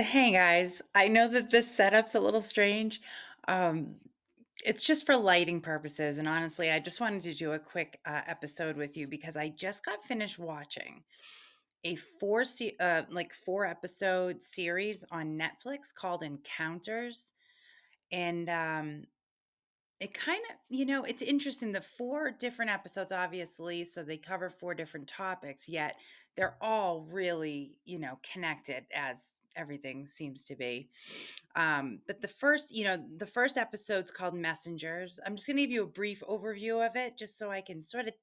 Hey guys, I know that this setup's a little strange. Um, it's just for lighting purposes, and honestly, I just wanted to do a quick episode with you because I just got finished watching a like 4 episode series on Netflix called Encounters, and it kind of, it's interesting. The 4 different episodes, obviously, so they cover 4 different topics, yet they're all really, connected as everything seems to be. But the first episode's called Messengers. I'm just going to give you a brief overview of it just so I can sort of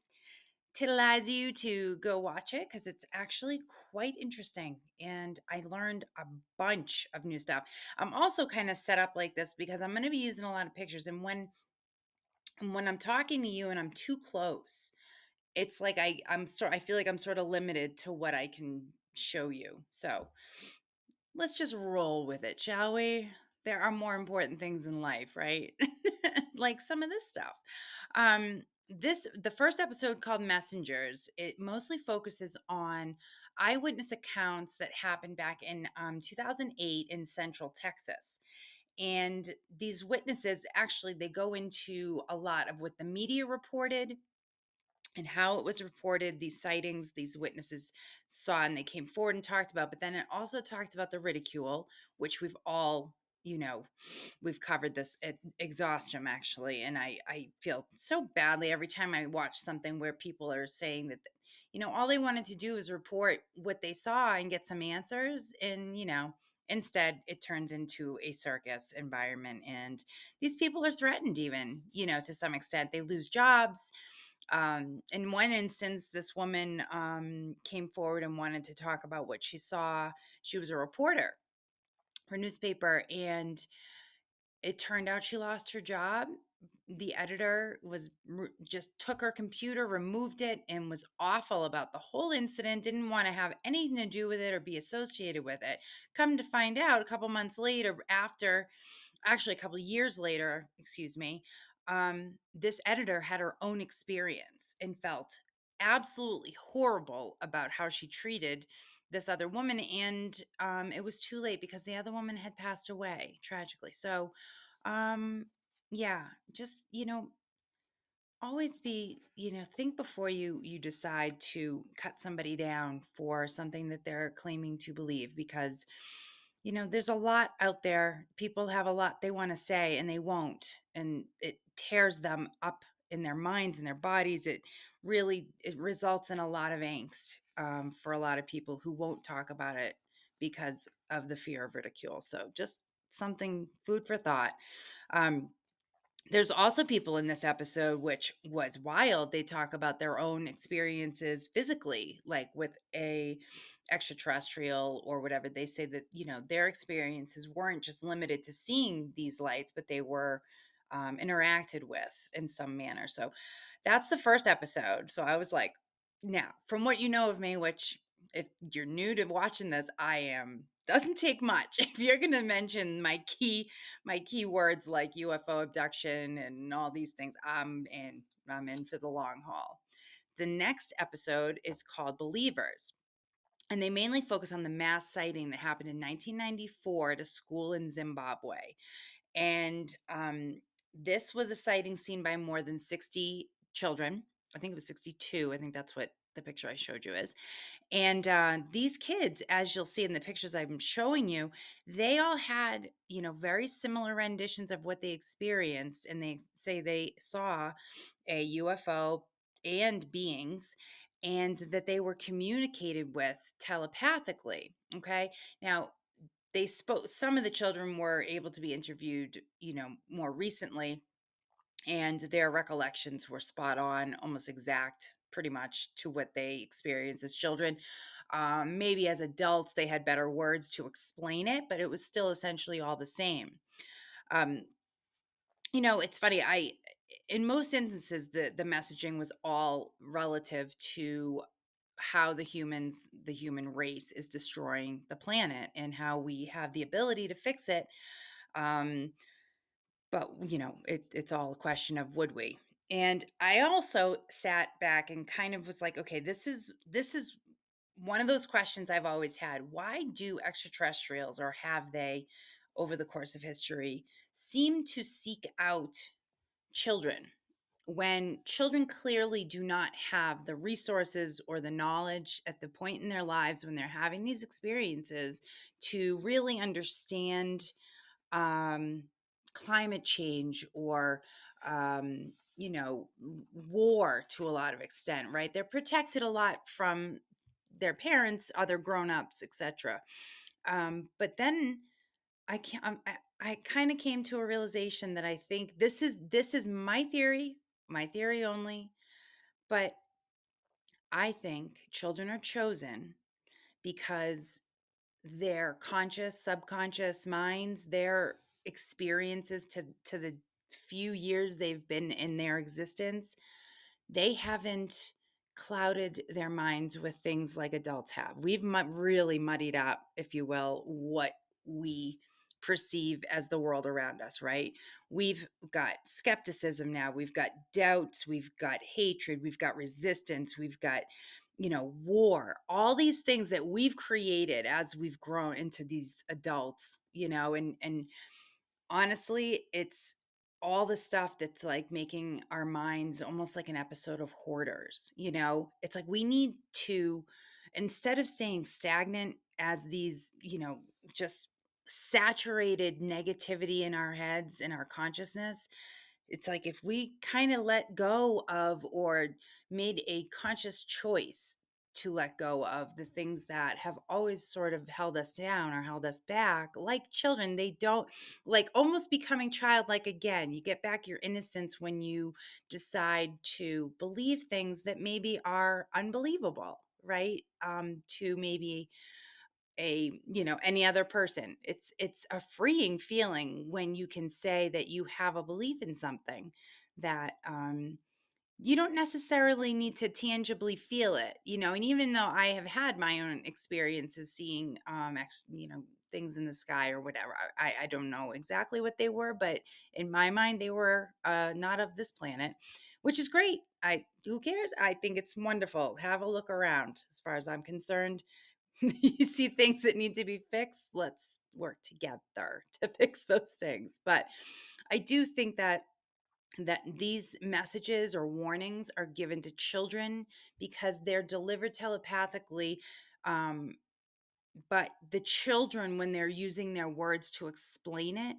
titilize you to go watch it because it's actually quite interesting. And I learned a bunch of new stuff. I'm also kind of set up like this because I'm going to be using a lot of pictures. And when I'm talking to you and I'm too close, it's like I feel like I'm sort of limited to what I can show you. So let's just roll with it, shall we? There are more important things in life, right? Like some of this stuff. The first episode called Messengers, it mostly focuses on eyewitness accounts that happened back in 2008 in Central Texas. And these witnesses actually they go into a lot of what the media reported and how it was reported, these sightings, these witnesses saw and they came forward and talked about. But then it also talked about the ridicule, which we've all, we've covered this at exhaustion actually. And I feel so badly every time I watch something where people are saying that, all they wanted to do is report what they saw and get some answers. And, instead it turns into a circus environment. And these people are threatened, even, to some extent. They lose jobs. In one instance, this woman came forward and wanted to talk about what she saw. She was a reporter for a newspaper, and it turned out she lost her job. The editor just took her computer, removed it, and was awful about the whole incident. Didn't want to have anything to do with it or be associated with it. Come to find out, a couple months later, after actually a couple of years later, excuse me, this editor had her own experience and felt absolutely horrible about how she treated this other woman. And it was too late because the other woman had passed away tragically. So, yeah, just, always be, think before you decide to cut somebody down for something that they're claiming to believe, because there's a lot out there. People have a lot they want to say and they won't, and it tears them up in their minds and their bodies. It results in a lot of angst, for a lot of people who won't talk about it because of the fear of ridicule. So just something, food for thought. um, there's also people in this episode, which was wild. They talk about their own experiences physically, like with a extraterrestrial or whatever. They say that, their experiences weren't just limited to seeing these lights, but they were interacted with in some manner. So that's the first episode. So I was like, now, from what you know of me, which if you're new to watching this, I am doesn't take much. If you're going to mention my keywords like UFO abduction and all these things, I'm in for the long haul. The next episode is called Believers, and they mainly focus on the mass sighting that happened in 1994 at a school in Zimbabwe. And this was a sighting seen by more than 60 children. I think it was 62. I think that's what the picture I showed you is. And these kids, as you'll see in the pictures I'm showing you, they all had, very similar renditions of what they experienced. And they say they saw a UFO and beings, and that they were communicated with telepathically. Okay. Now, some of the children were able to be interviewed, more recently, and their recollections were spot on, almost exact, pretty much to what they experienced as children. Maybe as adults, they had better words to explain it, but it was still essentially all the same. Um, it's funny. In most instances, the messaging was all relative to how the human race is destroying the planet and how we have the ability to fix it. Um, but it's all a question of would we. And I also sat back and kind of was like, okay, this is one of those questions I've always had, why do extraterrestrials, or have they over the course of history, seem to seek out children when children clearly do not have the resources or the knowledge at the point in their lives when they're having these experiences to really understand um, climate change, or war to a lot of extent, right? They're protected a lot from their parents, other grown-ups, etc. But then I can't. I kind of came to a realization that I think this is my theory only. But I think children are chosen because their conscious, subconscious minds, their experiences to the few years they've been in their existence, they haven't clouded their minds with things like adults have. We've really muddied up, if you will, what we perceive as the world around us, right? We've got skepticism now, we've got doubts, we've got hatred, we've got resistance, we've got, war, all these things that we've created as we've grown into these adults, and honestly, it's all the stuff that's like making our minds almost like an episode of Hoarders. It's like we need to, instead of staying stagnant as these, just saturated negativity in our heads, in our consciousness, it's like if we kind of let go of, or made a conscious choice to let go of the things that have always sort of held us down or held us back, like children, they don't, like, almost becoming childlike again. You get back your innocence when you decide to believe things that maybe are unbelievable, right? To maybe any other person. It's a freeing feeling when you can say that you have a belief in something that you don't necessarily need to tangibly feel it, and even though I have had my own experiences seeing things in the sky or whatever, I don't know exactly what they were, but in my mind they were not of this planet, which is great. I Who cares? I think it's wonderful. Have a look around. As far as I'm concerned, you see things that need to be fixed, let's work together to fix those things. But I do think that these messages or warnings are given to children because they're delivered telepathically. um, but the children, when they're using their words to explain it,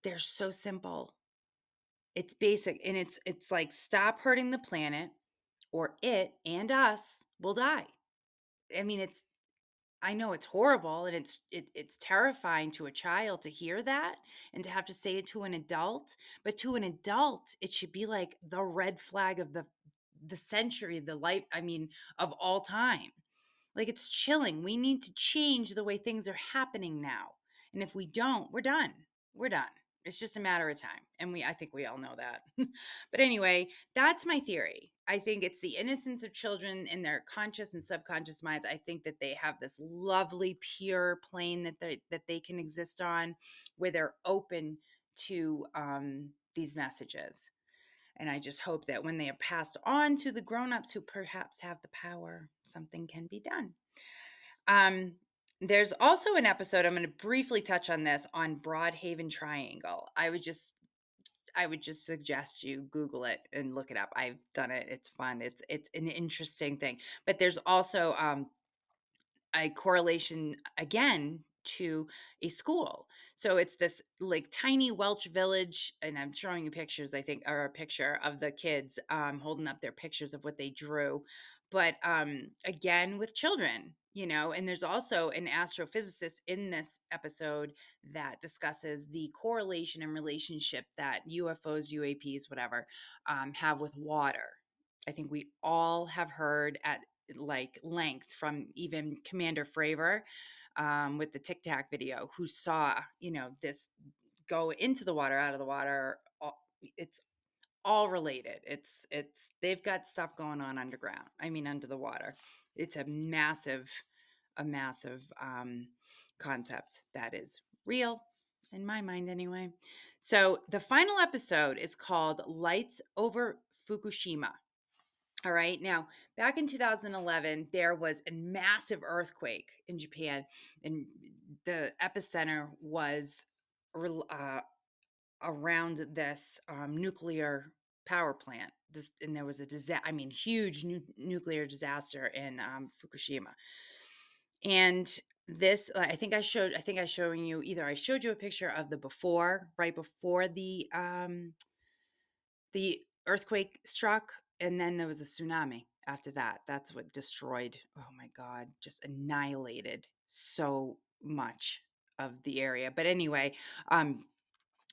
they're so simple. It's basic, and it's like, stop hurting the planet or it and us will die. I mean, I know it's horrible, and it's terrifying to a child to hear that and to have to say it to an adult, but to an adult, it should be like the red flag of the century, the life, I mean, of all time. Like, it's chilling. We need to change the way things are happening now. And if we don't, we're done. We're done. It's just a matter of time. And I think we all know that. But anyway, that's my theory. I think it's the innocence of children in their conscious and subconscious minds. I think that they have this lovely, pure plane that they can exist on, where they're open to these messages. And I just hope that when they are passed on to the grown-ups who perhaps have the power, something can be done. Um, there's also an episode, I'm going to briefly touch on this, on Broadhaven Triangle. I would just suggest you Google it and look it up. I've done it. It's fun. It's an interesting thing. But there's also a correlation again to a school. So it's this like tiny Welsh village, and I'm showing you pictures, I think, or a picture of the kids holding up their pictures of what they drew. But again, with children, and there's also an astrophysicist in this episode that discusses the correlation and relationship that UFOs, UAPs, whatever, have with water. I think we all have heard at like length from even Commander Fravor, with the Tic Tac video, who saw, this go into the water, out of the water. It's all related. It's they've got stuff going on underground. I mean, under the water. It's a massive concept that is real in my mind anyway. So the final episode is called Lights Over Fukushima. All right. Now, back in 2011, there was a massive earthquake in Japan, and the epicenter was rel- uh, around this nuclear power plant. And there was a disaster. I mean, huge nuclear disaster in Fukushima. And this, I think I showing you either I showed you a picture of the before, right before the earthquake struck, and then there was a tsunami after that. That's what destroyed, oh my God, just annihilated so much of the area. But anyway, um,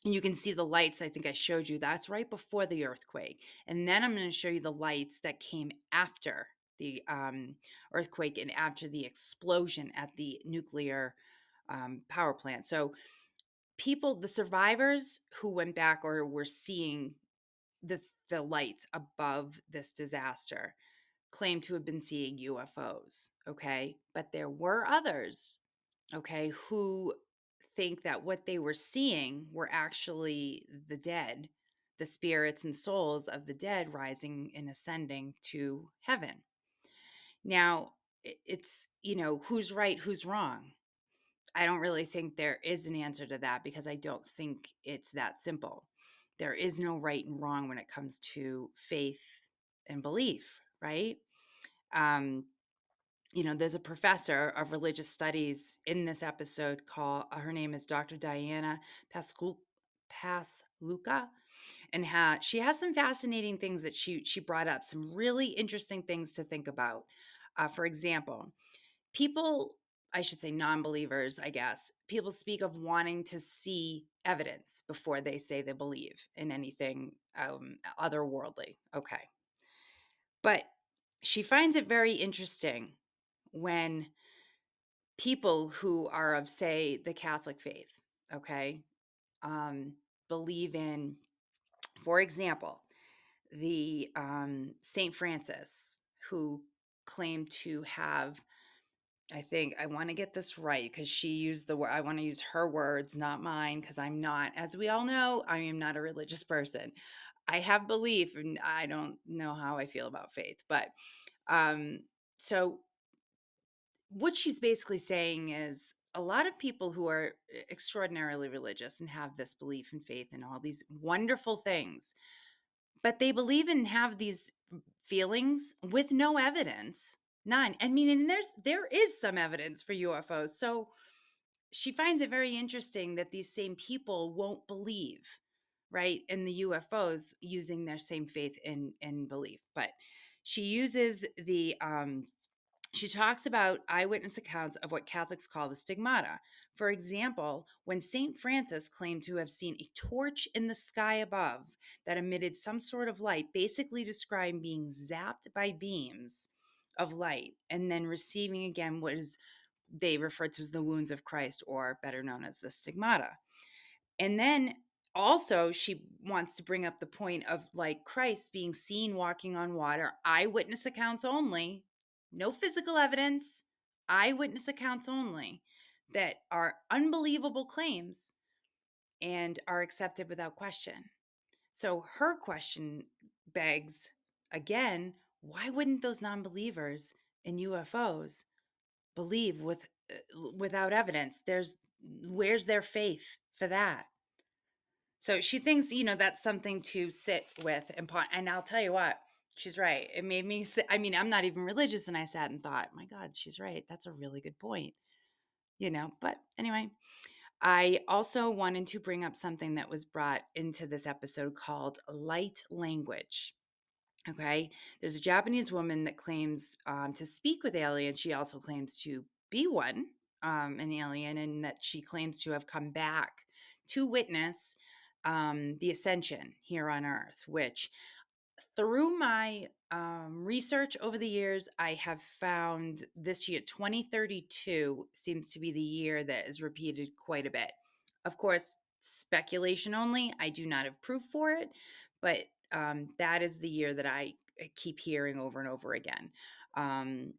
and you can see the lights. I think I showed you that's right before the earthquake. And then I'm going to show you the lights that came after the earthquake and after the explosion at the nuclear power plant. So, the survivors who went back or were seeing the lights above this disaster claim to have been seeing UFOs, okay? But there were others, okay, who think that what they were seeing were actually the dead, the spirits and souls of the dead rising and ascending to heaven. Now, it's, who's right, who's wrong? I don't really think there is an answer to that because I don't think it's that simple. There is no right and wrong when it comes to faith and belief, right? Um, there's a professor of religious studies in this episode called, her name is Dr. Diana Pasluca, and she has some fascinating things that she brought up, some really interesting things to think about. For example, people, I should say non-believers, I guess, people speak of wanting to see evidence before they say they believe in anything otherworldly. Okay. But she finds it very interesting when people who are of, say, the Catholic faith, okay, believe in, for example, the Saint Francis, who claimed to have, I think I want to get this right because she used the word, I want to use her words, not mine, because I'm not, as we all know, I am not a religious person. I have belief and I don't know how I feel about faith. But um, so what she's basically saying is a lot of people who are extraordinarily religious and have this belief and faith and all these wonderful things, but they believe and have these feelings with no evidence. None. I mean, and there is some evidence for UFOs. So she finds it very interesting that these same people won't believe, right, in the UFOs using their same faith and belief. But she uses she talks about eyewitness accounts of what Catholics call the stigmata. For example, when St. Francis claimed to have seen a torch in the sky above that emitted some sort of light, basically describing being zapped by beams of light and then receiving again what is they refer to as the wounds of Christ, or better known as the stigmata. And then also, she wants to bring up the point of like Christ being seen walking on water, eyewitness accounts only, no physical evidence, eyewitness accounts only, that are unbelievable claims and are accepted without question. So her question begs again, why wouldn't those non believers in UFOs believe without evidence? Where's their faith for that? So she thinks, that's something to sit with and I'll tell you what, she's right. It made me sit, I mean, I'm not even religious, and I sat and thought, my God, she's right. That's a really good point. But anyway, I also wanted to bring up something that was brought into this episode called light language. Okay. There's a Japanese woman that claims to speak with aliens. She also claims to be one, an alien, and that she claims to have come back to witness the ascension here on Earth, which through my research over the years, I have found this year, 2032, seems to be the year that is repeated quite a bit. Of course, speculation only. I do not have proof for it, but that is the year that I keep hearing over and over again. Um,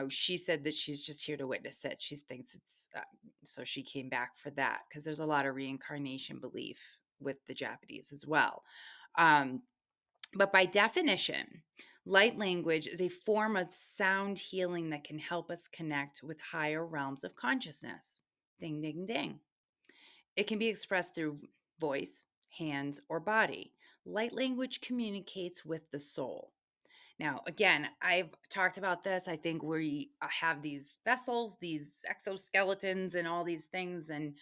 she said that she's just here to witness it. She thinks it's so she came back for that because there's a lot of reincarnation belief with the Japanese as well. Um, but by definition, Light language is a form of sound healing that can help us connect with higher realms of consciousness. Ding, ding, ding. It can be expressed through voice, hands, or body. Light language communicates with the soul. Now, again, I've talked about this. I think we have these vessels, these exoskeletons, and all these things, and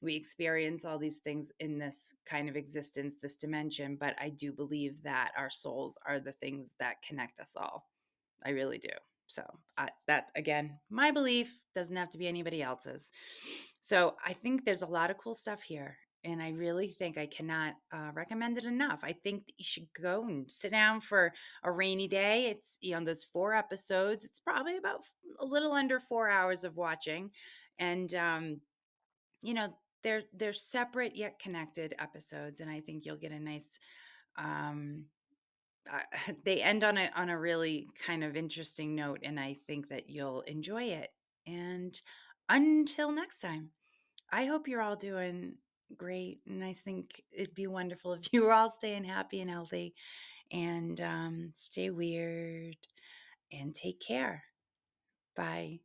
we experience all these things in this kind of existence, this dimension. But I do believe that our souls are the things that connect us all. I really do. So, that again, my belief doesn't have to be anybody else's. So, I think there's a lot of cool stuff here. And I really think I cannot recommend it enough. I think that you should go and sit down for a rainy day. It's, there's 4 episodes. It's probably about a little under 4 hours of watching. And, they're separate yet connected episodes. And I think you'll get a nice, um, uh, they end on a really kind of interesting note, and I think that you'll enjoy it. And until next time, I hope you're all doing great, and I think it'd be wonderful if you were all staying happy and healthy, and stay weird and take care. Bye.